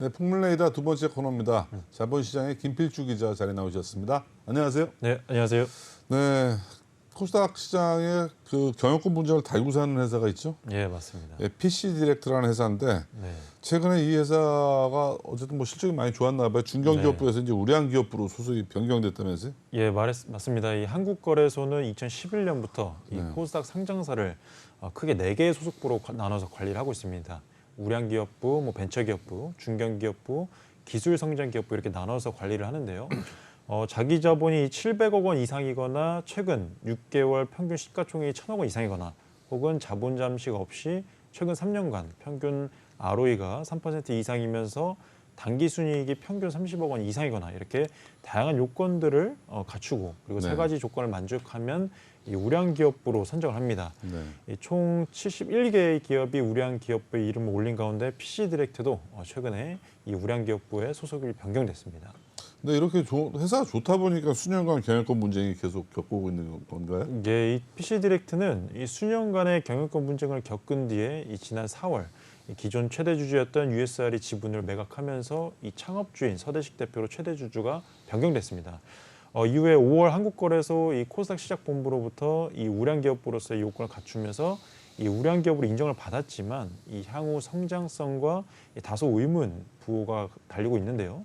네, 풍물레이다 두 번째 코너입니다. 자본시장의 김필주 기자 자리 나오셨습니다. 안녕하세요. 네, 안녕하세요. 네, 코스닥 시장의 그 경영권 분쟁을 달고 사는 회사가 있죠. 예, 맞습니다. 네, PC 디렉트라는 회사인데 네. 최근에 이 회사가 어쨌든 뭐 실적이 많이 좋았나 봐요. 중견기업부에서 이제 우량기업부로 소속이 변경됐다면서요? 예, 맞습니다. 이 한국거래소는 2011년부터 이 코스닥 상장사를 크게 4개의 소속부로 나눠서 관리를 하고 있습니다. 우량기업부, 벤처기업부, 중견기업부, 기술성장기업부 이렇게 나눠서 관리를 하는데요. 자기 자본이 700억 원 이상이거나 최근 6개월 평균 시가총액이 1,000억 원 이상이거나 혹은 자본 잠식 없이 최근 3년간 평균 ROE가 3% 이상이면서 당기 순이익이 평균 30억 원 이상이거나 이렇게 다양한 요건들을 갖추고 그리고 네. 3가지 조건을 만족하면 이 우량기업부로 선정을 합니다. 네. 총 71개의 기업이 우량기업부에 이름을 올린 가운데 PC디렉트도 최근에 이 우량기업부에 소속이 변경됐습니다. 근데 이렇게 회사가 좋다 보니까 수년간 경영권 분쟁이 계속 겪고 있는 건가요? 이게 이 PC디렉트는 이 수년간의 경영권 분쟁을 겪은 뒤에 이 지난 4월 이 기존 최대 주주였던 USR이 지분을 매각하면서 이 창업주인 서대식 대표로 최대 주주가 변경됐습니다. 이후에 5월 한국거래소 이 코스닥 시작본부로부터 이 우량기업부로서의 요건을 갖추면서 이 우량기업으로 인정을 받았지만 이 향후 성장성과 이 다소 의문 부호가 달리고 있는데요.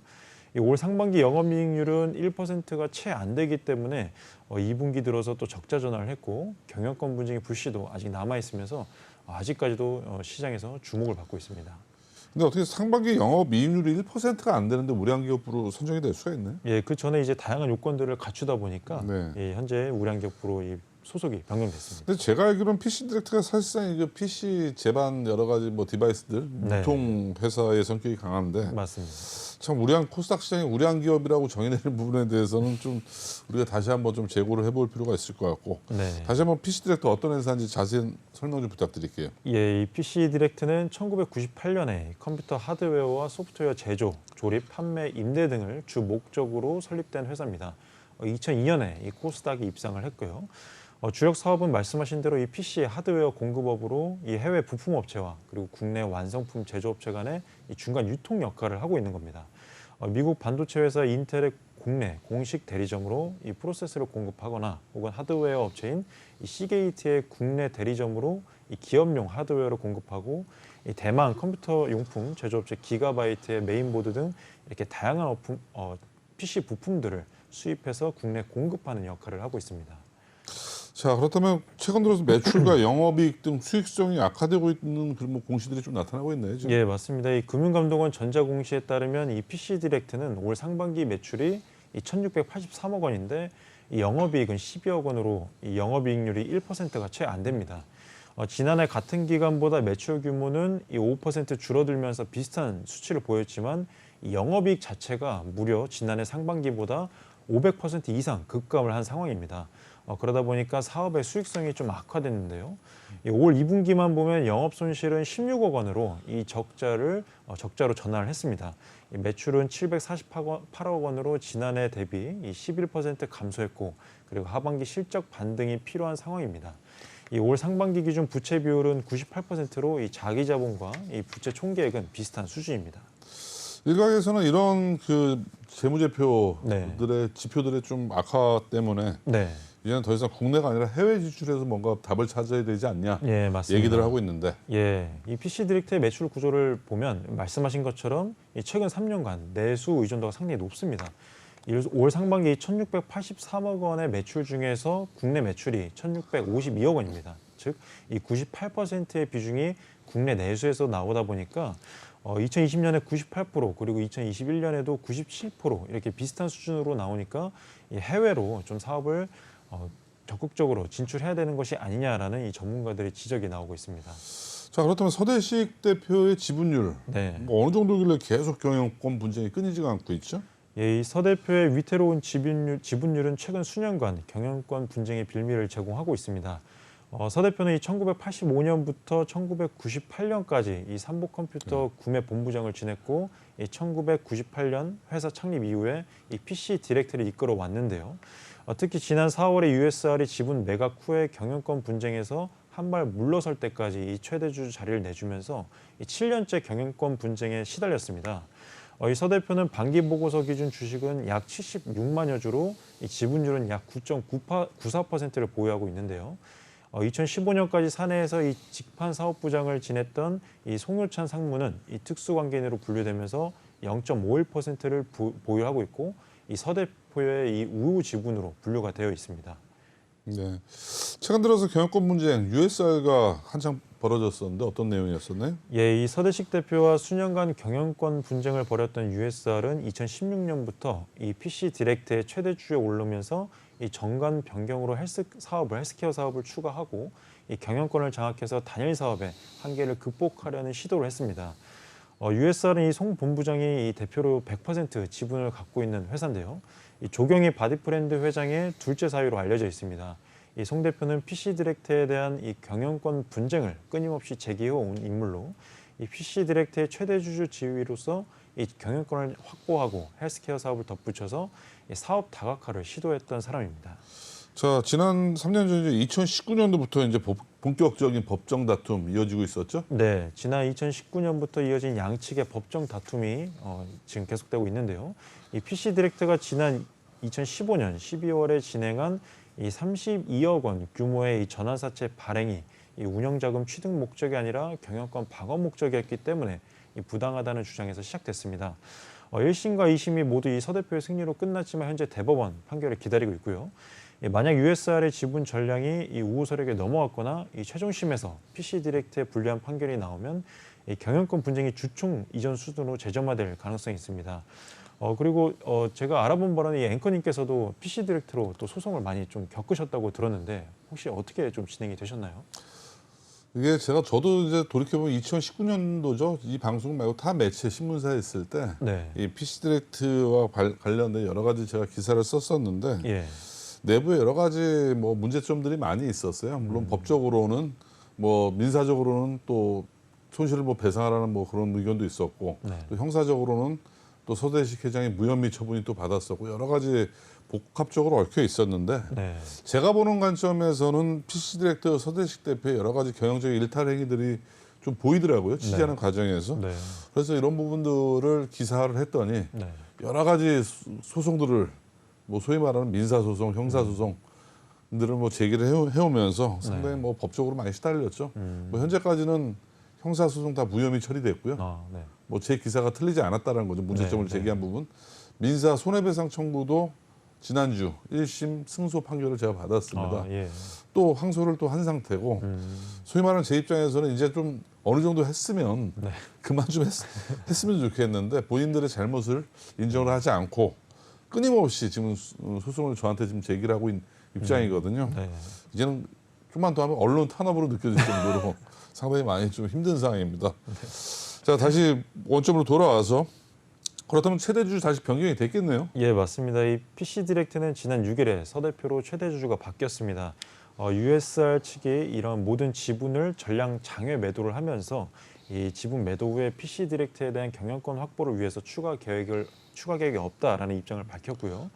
올 상반기 영업이익률은 1%가 채 안 되기 때문에 2분기 들어서 또 적자 전환을 했고 경영권 분쟁의 불씨도 아직 남아 있으면서 아직까지도 시장에서 주목을 받고 있습니다. 근데 어떻게 상반기 영업이익률이 1%가 안 되는데 우량기업부로 선정이 될 수가 있나요? 예, 그 전에 이제 다양한 요건들을 갖추다 보니까 네. 예, 현재 우량기업부로 이 소속이 변경됐습니다. 근데 제가 알기로는 PC 디렉트가 사실상 이게 PC 제반 여러 가지 뭐 디바이스들 네. 유통 회사의 성격이 강한데 맞습니다. 참 코스닥 시장의 우량 기업이라고 정의되는 부분에 대해서는 좀 우리가 다시 한번 좀 재고를 해볼 필요가 있을 것 같고 네. 다시 한번 PC 디렉트 어떤 회사인지 자세한 설명 좀 부탁드릴게요. 예, 이 PC 디렉트는 1998년에 컴퓨터 하드웨어와 소프트웨어 제조, 조립, 판매, 임대 등을 주 목적으로 설립된 회사입니다. 2002년에 이 코스닥에 입상을 했고요. 주력 사업은 말씀하신 대로 이 PC 하드웨어 공급업으로 이 해외 부품업체와 그리고 국내 완성품 제조업체 간의 이 중간 유통 역할을 하고 있는 겁니다. 미국 반도체 회사 인텔의 국내 공식 대리점으로 이 프로세서를 공급하거나 혹은 하드웨어 업체인 이 시게이트의 국내 대리점으로 이 기업용 하드웨어를 공급하고 이 대만 컴퓨터 용품 제조업체 기가바이트의 메인보드 등 이렇게 다양한 PC 부품들을 수입해서 국내 공급하는 역할을 하고 있습니다. 자, 그렇다면 최근 들어서 매출과 영업이익 등 수익성이 악화되고 있는 그런 뭐 공시들이 좀 나타나고 있나요, 지금? 예, 맞습니다. 이 금융감독원 전자공시에 따르면 이 PC 디렉트는 올 상반기 매출이 1,683억 원인데 이 영업이익은 12억 원으로 이 영업이익률이 1%가 채 안 됩니다. 지난해 같은 기간보다 매출 규모는 이 5% 줄어들면서 비슷한 수치를 보였지만 이 영업이익 자체가 무려 지난해 상반기보다 500% 이상 급감을 한 상황입니다. 그러다 보니까 사업의 수익성이 좀 악화됐는데요. 올 2분기만 보면 영업 손실은 16억 원으로 이 적자로 전환을 했습니다. 매출은 748억 원으로 지난해 대비 11% 감소했고 그리고 하반기 실적 반등이 필요한 상황입니다. 올 상반기 기준 부채 비율은 98%로 이 자기 자본과 이 부채 총계액은 비슷한 수준입니다. 일각에서는 이런 그 재무제표들의 네. 지표들의 좀 악화 때문에 네. 이제는 더 이상 국내가 아니라 해외 진출해서 뭔가 답을 찾아야 되지 않냐 예, 맞습니다. 얘기들을 하고 있는데 예, 이 PC 디렉트의 매출 구조를 보면 말씀하신 것처럼 이 최근 3년간 내수 의존도가 상당히 높습니다. 올 상반기 1,683억 원의 매출 중에서 국내 매출이 1,652억 원입니다. 즉, 이 98%의 비중이 국내 내수에서 나오다 보니까 2020년에 98% 그리고 2021년에도 97% 이렇게 비슷한 수준으로 나오니까 이 해외로 좀 사업을 적극적으로 진출해야 되는 것이 아니냐라는 이 전문가들의 지적이 나오고 있습니다. 자, 그렇다면 서대식 대표의 지분율 네. 뭐 어느 정도길래 계속 경영권 분쟁이 끊이지가 않고 있죠? 예, 이 서 대표의 위태로운 지분율은 최근 수년간 경영권 분쟁의 빌미를 제공하고 있습니다. 서 대표는 이 1985년부터 1998년까지 이 삼보컴퓨터 구매 본부장을 지냈고 이 1998년 회사 창립 이후에 이 PC 디렉트를 이끌어 왔는데요. 특히 지난 4월에 USR이 지분 매각 후에 경영권 분쟁에서 한 발 물러설 때까지 이 최대 주주 자리를 내주면서 이 7년째 경영권 분쟁에 시달렸습니다. 이 서 대표는 반기 보고서 기준 주식은 약 76만여 주로 이 지분율은 약 9.94%를 보유하고 있는데요. 2015년까지 사내에서 이 직판 사업부장을 지냈던 이 송효찬 상무는 이 특수관계인으로 분류되면서 0.51%를 보유하고 있고 이 서 대표의 이 우후 지분으로 분류가 되어 있습니다. 네. 최근 들어서 경영권 분쟁 USR가 한창 벌어졌었는데 어떤 내용이었었나요? 예, 이 서대식 대표와 수년간 경영권 분쟁을 벌였던 USR은 2016년부터 이 PC 디렉트의 최대 주주에 오르면서 이 정관 변경으로 헬스케어 사업을 추가하고 이 경영권을 장악해서 단일 사업의 한계를 극복하려는 시도를 했습니다. USR은 이 송 본부장이 이 대표로 100% 지분을 갖고 있는 회사인데요. 이 조경희 바디프렌드 회장의 둘째 사유로 알려져 있습니다. 이 송 대표는 PC 디렉트에 대한 이 경영권 분쟁을 끊임없이 제기해온 인물로 이 PC 디렉트의 최대 주주 지위로서 이 경영권을 확보하고 헬스케어 사업을 덧붙여서 이 사업 다각화를 시도했던 사람입니다. 자, 지난 3년 전이죠. 2019년도부터 이제 본격적인 법정 다툼 이어지고 있었죠? 네, 지난 2019년부터 이어진 양측의 법정 다툼이 지금 계속되고 있는데요. 이 PC 디렉트가 지난 2015년 12월에 진행한 이 32억 원 규모의 이 전환사채 발행이 이 운영자금 취득 목적이 아니라 경영권 방어 목적이었기 때문에 이 부당하다는 주장에서 시작됐습니다. 1심과 2심이 모두 이 서 대표의 승리로 끝났지만 현재 대법원 판결을 기다리고 있고요. 만약 USR의 지분 전량이 이 우호 세력에 넘어왔거나 이 최종심에서 PC 디렉트에 불리한 판결이 나오면 이 경영권 분쟁이 주총 이전 수준으로 재점화될 가능성이 있습니다. 그리고 제가 알아본 바로는 이 앵커님께서도 PC 디렉트로 또 소송을 많이 좀 겪으셨다고 들었는데 혹시 어떻게 좀 진행이 되셨나요? 이게 저도 이제 돌이켜보면 2019년도죠. 이 방송 말고 타 매체 신문사에 있을 때 네. 이 PC 디렉트와 관련된 여러 가지 제가 기사를 썼었는데 예. 내부에 여러 가지 뭐 문제점들이 많이 있었어요. 물론 법적으로는 뭐 민사적으로는 또 손실을 뭐 배상하라는 뭐 그런 의견도 있었고 네. 또 형사적으로는 또 서대식 회장이 무혐의 처분이 또 받았었고 여러 가지 복합적으로 얽혀 있었는데 네. 제가 보는 관점에서는 PC 디렉터 서대식 대표의 여러 가지 경영적인 일탈 행위들이 좀 보이더라고요. 취재하는 과정에서. 네. 그래서 이런 부분들을 기사를 했더니 네. 여러 가지 소송들을 뭐 소위 말하는 민사소송, 형사소송들을 뭐 제기를 해오면서 상당히 뭐 법적으로 많이 시달렸죠. 뭐 현재까지는 형사소송 다 무혐의 처리됐고요. 네. 뭐 제 기사가 틀리지 않았다는 거죠. 문제점을 네, 제기한 부분. 민사 손해배상 청구도 지난주 1심 승소 판결을 제가 받았습니다. 예. 또 항소를 또 한 상태고 소위 말하는 제 입장에서는 이제 좀 어느 정도 했으면 그만 좀 했으면 좋겠는데 본인들의 잘못을 인정을 하지 않고 끊임없이 지금 소송을 저한테 지금 제기를 하고 있는 입장이거든요. 네. 이제는 좀만 더 하면 언론 탄압으로 느껴질 정도로 상당히 많이 좀 힘든 상황입니다. 자, 다시 원점으로 돌아와서 그렇다면 최대 주주 다시 변경이 됐겠네요. 예, 맞습니다. 이 PC 디렉트는 지난 6일에 서 대표로 최대 주주가 바뀌었습니다. USR 측이 이런 모든 지분을 전량 장외 매도를 하면서 이 지분 매도 후에 PC 디렉트에 대한 경영권 확보를 위해서 추가 계획이 없다라는 입장을 밝혔고요.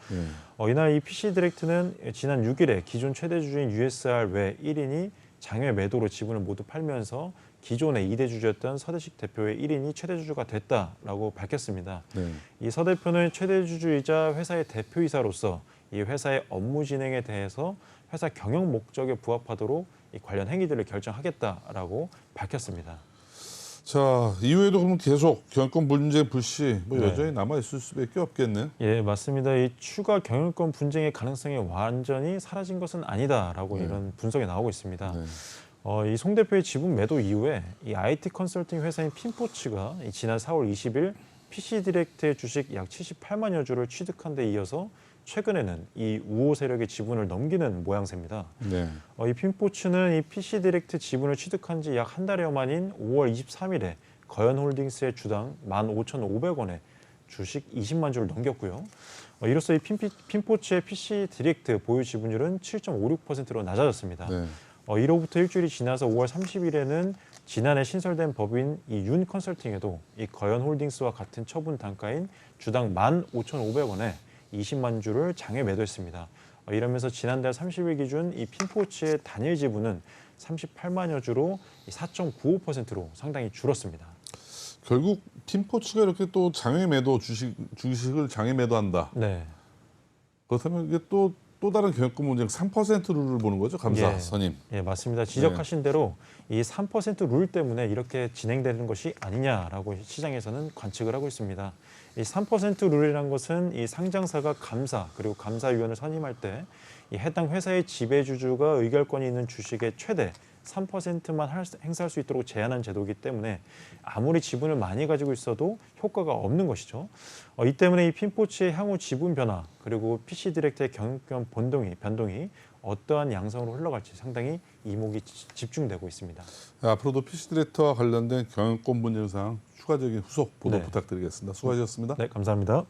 이날 이 PC 디렉트는 지난 6일에 기존 최대 주주인 USR 외 1인이 장외 매도로 지분을 모두 팔면서 기존의 2대 주주였던 서대식 대표의 1인이 최대 주주가 됐다라고 밝혔습니다. 이 서 대표는 최대 주주이자 회사의 대표이사로서 이 회사의 업무 진행에 대해서 회사 경영 목적에 부합하도록 이 관련 행위들을 결정하겠다라고 밝혔습니다. 자, 이후에도 그럼 계속 경영권 분쟁 불씨 뭐 여전히 남아 있을 수밖에 없겠네요. 예, 맞습니다. 이 추가 경영권 분쟁의 가능성이 완전히 사라진 것은 아니다라고 이런 분석이 나오고 있습니다. 이 송 대표의 지분 매도 이후에 이 IT 컨설팅 회사인 핀포츠가 지난 4월 20일 PC 디렉트의 주식 약 78만여 주를 취득한 데 이어서 최근에는 이 우호 세력의 지분을 넘기는 모양새입니다. 이 핀포츠는 이 PC 디렉트 지분을 취득한 지 약 한 달여 만인 5월 23일에 거연홀딩스의 주당 15,500원에 주식 20만 주를 넘겼고요. 이로써 이 핀포츠의 PC 디렉트 보유 지분율은 7.56%로 낮아졌습니다. 이로부터 일주일이 지나서 5월 30일에는 지난해 신설된 법인 이 윤 컨설팅에도 이 거연홀딩스와 같은 처분 단가인 주당 15,500원에 20만 주를 장외 매도했습니다. 이러면서 지난달 30일 기준 이 핀포츠의 단일 지분은 38만여 주로 4.95%로 상당히 줄었습니다. 결국 팀포츠가 이렇게 또 장외 매도 주식을 장외 매도한다. 네. 그렇다면 이게 또 다른 경영권 문제 3% 룰을 보는 거죠, 감사 예. 선임. 예, 맞습니다. 지적하신 대로 이 3%룰 때문에 이렇게 진행되는 것이 아니냐라고 시장에서는 관측을 하고 있습니다. 이 3% 룰이라는 것은 이 상장사가 감사 그리고 감사위원을 선임할 때 이 해당 회사의 지배주주가 의결권이 있는 주식의 최대 3%만 행사할 수 있도록 제한한 제도이기 때문에 아무리 지분을 많이 가지고 있어도 효과가 없는 것이죠. 이 때문에 이 핀포츠의 향후 지분 변화 그리고 PC 디렉트의 경영권 변동이 어떠한 양상으로 흘러갈지 상당히 이목이 집중되고 있습니다. 앞으로도 PC 디렉터와 관련된 경영권 문제 사항 추가적인 후속 보도 네. 부탁드리겠습니다. 수고하셨습니다. 네, 감사합니다.